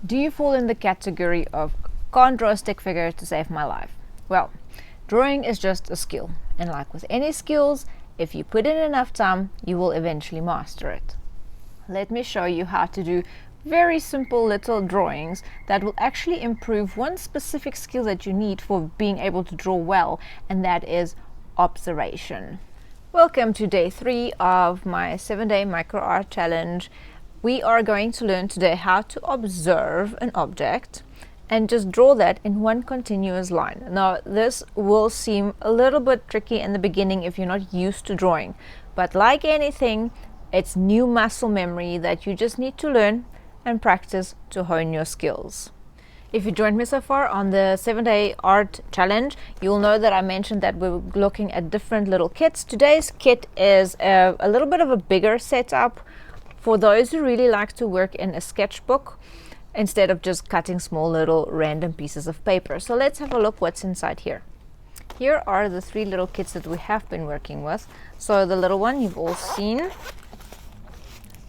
Do you fall in the category of can't draw a stick figure to save my life? Well, drawing is just a skill, and like with any skills, if you put in enough time, you will eventually master it. Let me show you how to do very simple little drawings that will actually improve one specific skill that you need for being able to draw well, and that is observation. Welcome to day 3 of my 7-day micro art challenge. We are going to learn today how to observe an object and just draw that in one continuous line. Now, this will seem a little bit tricky in the beginning if you're not used to drawing, but like anything, it's new muscle memory that you just need to learn and practice to hone your skills. If you joined me so far on the 7-day art challenge, you'll know that I mentioned that we're looking at different little kits. Today's kit is a little bit of a bigger setup for those who really like to work in a sketchbook instead of just cutting small little random pieces of paper. So let's have a look what's inside here. Here are the 3 little kits that we have been working with. So the little one you've all seen,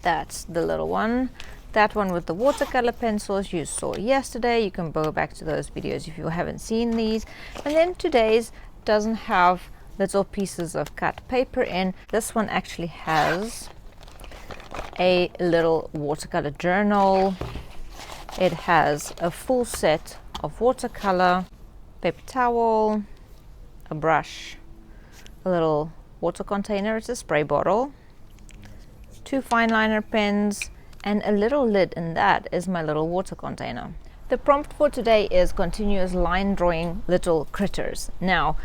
that's the little one. That one with the watercolor pencils you saw yesterday. You can go back to those videos if you haven't seen these. And then today's doesn't have little pieces of cut paper in. This one actually has a little watercolor journal. It has a full set of watercolor, paper towel, a brush, a little water container, it's a spray bottle, 2 fine liner pens, and a little lid, and that is my little water container. The prompt for today is continuous line drawing little critters. Now,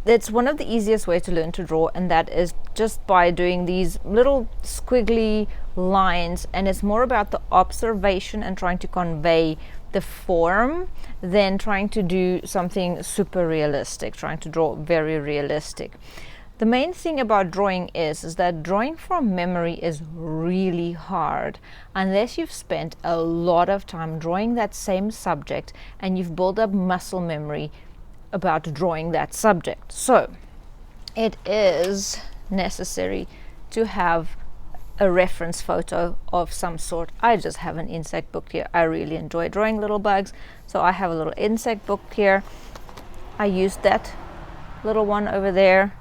it's one of the easiest ways to learn to draw, and that is just by doing these little squiggly lines, and it's more about the observation and trying to convey the form than trying to do something super realistic, trying to draw very realistic. The main thing about drawing is that drawing from memory is really hard unless you've spent a lot of time drawing that same subject and you've built up muscle memory about drawing that subject. So it is necessary to have a reference photo of some sort. I just have an insect book here. I really enjoy drawing little bugs, so I have a little insect book here. I used that little one over there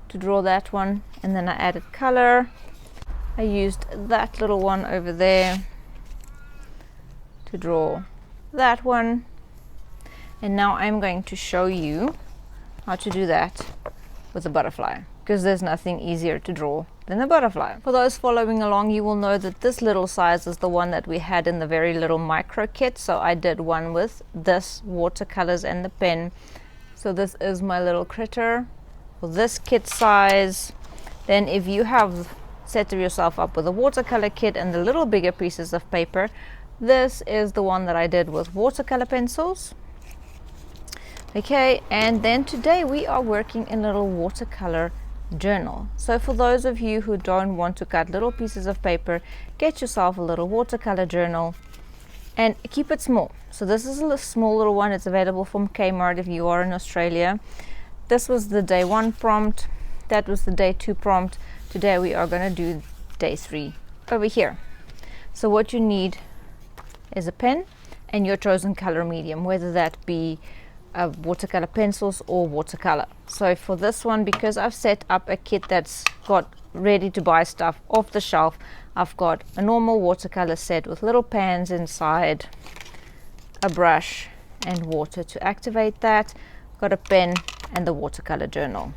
to draw that one, and then I added color. I used that little one over there to draw that one. And now I'm going to show you how to do that with a butterfly, because there's nothing easier to draw than a butterfly. For those following along, you will know that this little size is the one that we had in the very little micro kit. So I did one with this watercolors and the pen. So this is my little critter for this kit size. Then if you have set yourself up with a watercolor kit and the little bigger pieces of paper, this is the one that I did with watercolor pencils. Okay, and then today we are working in a little watercolor journal. So for those of you who don't want to cut little pieces of paper, get yourself a little watercolor journal and keep it small. So this is a small little one. It's available from Kmart if you are in Australia. This was the day 1 prompt. That was the day 2 prompt. Today we are going to do day 3 over here. So what you need is a pen and your chosen color medium, whether that be watercolor pencils or watercolor. So for this one, because I've set up a kit that's got ready to buy stuff off the shelf, I've got a normal watercolor set with little pans inside, a brush and water to activate that, got a pen and the watercolor journal.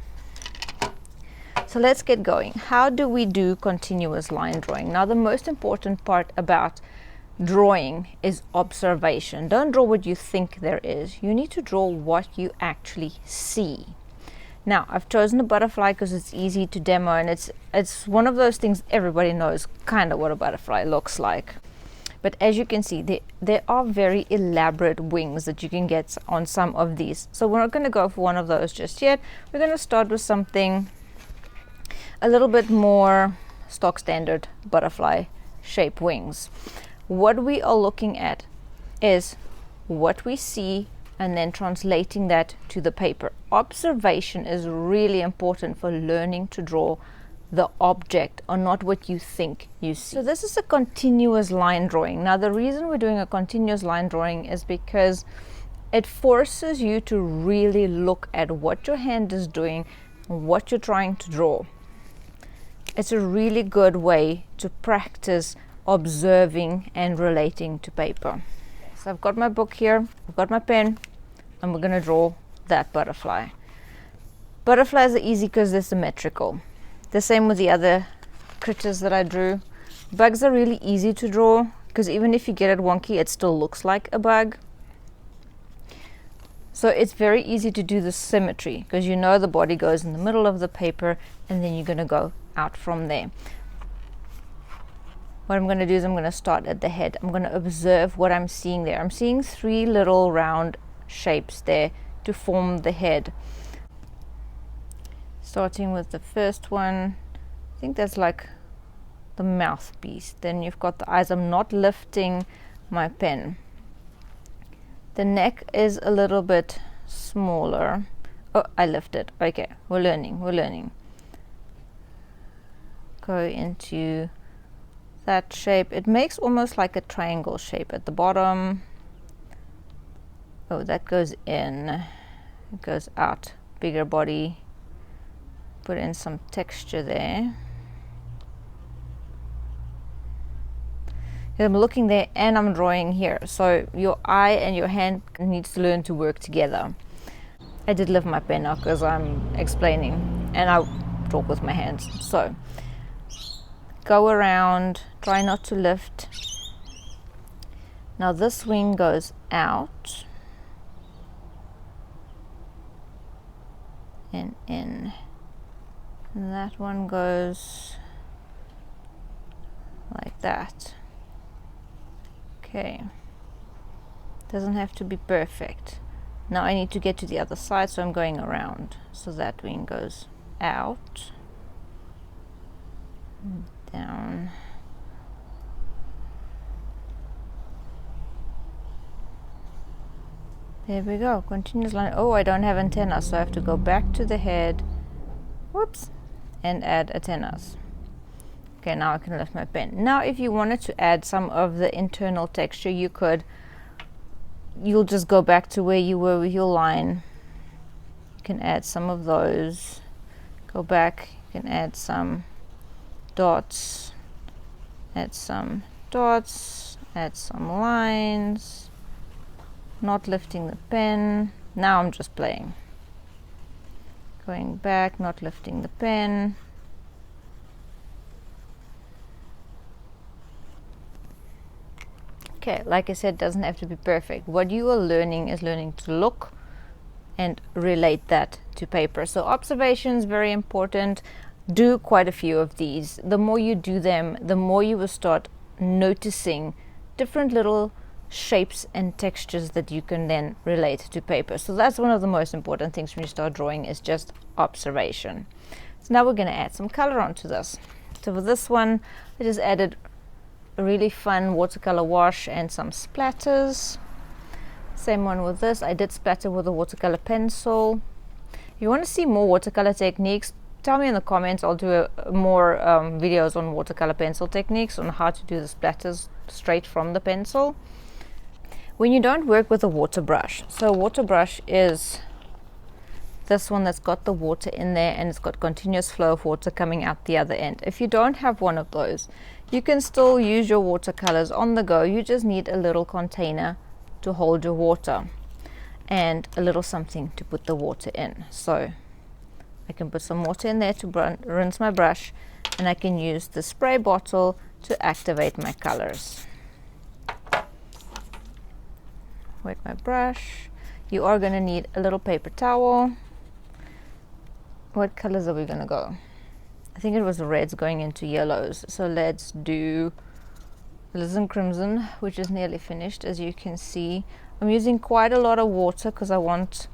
So let's get going. How do we do continuous line drawing? Now, the most important part about drawing is observation. Don't draw what you think there is. You need to draw what you actually see. Now, I've chosen a butterfly because it's easy to demo, and it's one of those things everybody knows kind of what a butterfly looks like. But as you can see, there are very elaborate wings that you can get on some of these. So we're not going to go for one of those just yet. We're going to start with something a little bit more stock standard butterfly shape wings. What we are looking at is what we see and then translating that to the paper. Observation is really important for learning to draw the object or not what you think you see. So this is a continuous line drawing. Now the reason we're doing a continuous line drawing is because it forces you to really look at what your hand is doing, what you're trying to draw. It's a really good way to practice observing and relating to paper. So I've got my book here, I've got my pen, and we're going to draw that butterfly. Butterflies are easy because they're symmetrical. The same with the other critters that I drew. Bugs are really easy to draw because even if you get it wonky, it still looks like a bug. So it's very easy to do the symmetry because you know the body goes in the middle of the paper and then you're going to go out from there. What I'm going to do is I'm going to start at the head. I'm going to observe what I'm seeing there. I'm seeing 3 little round shapes there to form the head. Starting with the first one, I think that's like the mouthpiece. Then you've got the eyes. I'm not lifting my pen. The neck is a little bit smaller. Oh, I lifted. Okay, we're learning. Go into that shape. It makes almost like a triangle shape at the bottom. Oh, that goes in. It goes out. Bigger body. Put in some texture there. I'm looking there and I'm drawing here. So your eye and your hand needs to learn to work together. I did lift my pen now because I'm explaining and I talk with my hands. So go around, try not to lift. Now this wing goes out and in. And that one goes like that. Okay, doesn't have to be perfect. Now I need to get to the other side, so I'm going around. So that wing goes out, down, there we go, continuous line. Oh, I don't have antennas, so I have to go back to the head, whoops, and add antennas. Okay, now I can lift my pen. Now if you wanted to add some of the internal texture, you could. You'll just go back to where you were with your line. You can add some of those. Go back, you can add some dots, add some dots, add some lines. Not lifting the pen. Now I'm just playing. Going back, not lifting the pen. Okay, like I said, doesn't have to be perfect. What you are learning is learning to look and relate that to paper. So observation is very important. Do quite a few of these. The more you do them, the more you will start noticing different little shapes and textures that you can then relate to paper. So that's one of the most important things when you start drawing, is just observation. So now we're going to add some color onto this. So for this one, I just added a really fun watercolor wash and some splatters. Same one with this. I did splatter with a watercolor pencil. If you want to see more watercolor techniques, tell me in the comments. I'll do more videos on watercolor pencil techniques, on how to do the splatters straight from the pencil. When you don't work with a water brush, so a water brush is this one that's got the water in there and it's got continuous flow of water coming out the other end. If you don't have one of those, you can still use your watercolors on the go. You just need a little container to hold your water and a little something to put the water in. So I can put some water in there to rinse my brush, and I can use the spray bottle to activate my colors. Wet my brush. You are going to need a little paper towel. What colors are we going to go? I think it was reds going into yellows, so let's do alizarin crimson, which is nearly finished. As you can see, I'm using quite a lot of water because I want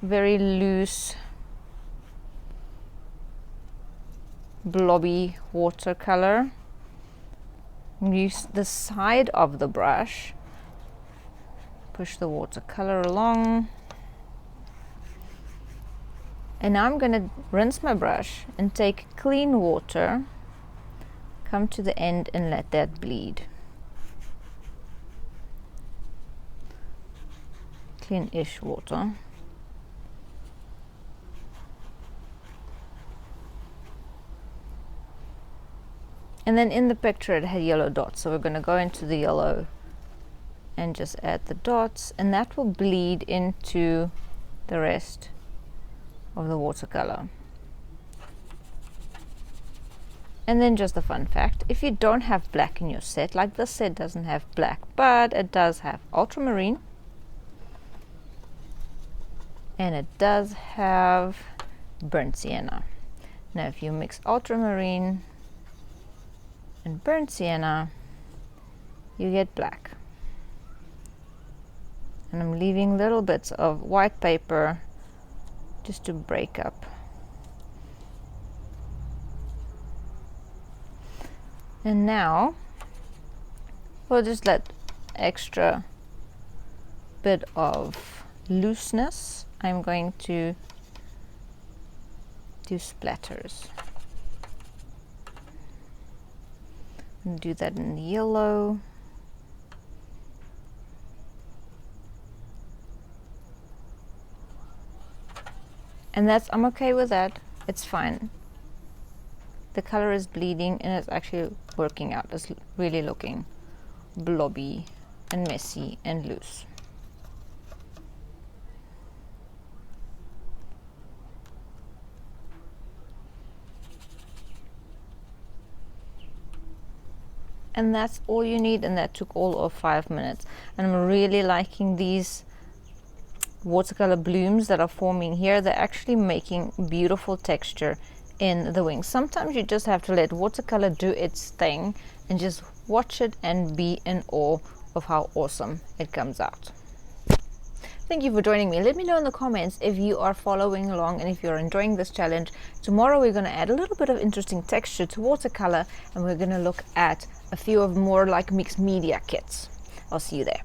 very loose blobby watercolor. Use the side of the brush, push the watercolor along, And now I'm going to rinse my brush and take clean water, come to the end and let that bleed. Clean-ish water. And then in the picture it had yellow dots, so we're going to go into the yellow and just add the dots, and that will bleed into the rest of the watercolor. And then just a fun fact, if you don't have black in your set, like this set doesn't have black, but it does have ultramarine, and it does have burnt sienna. Now if you mix ultramarine and burnt sienna, you get black. And I'm leaving little bits of white paper just to break up. And now we'll just let extra bit of looseness. I'm going to do splatters. And do that in the yellow. And I'm okay with that. It's fine. The color is bleeding and it's actually working out. It's really looking blobby and messy and loose. And that's all you need, and that took all of 5 minutes. And I'm really liking these watercolor blooms that are forming here. They're actually making beautiful texture in the wings. Sometimes you just have to let watercolor do its thing and just watch it and be in awe of how awesome it comes out. Thank you for joining me. Let me know in the comments if you are following along and if you're enjoying this challenge. Tomorrow we're going to add a little bit of interesting texture to watercolor, and we're going to look at a few of more like mixed media kits. I'll see you there.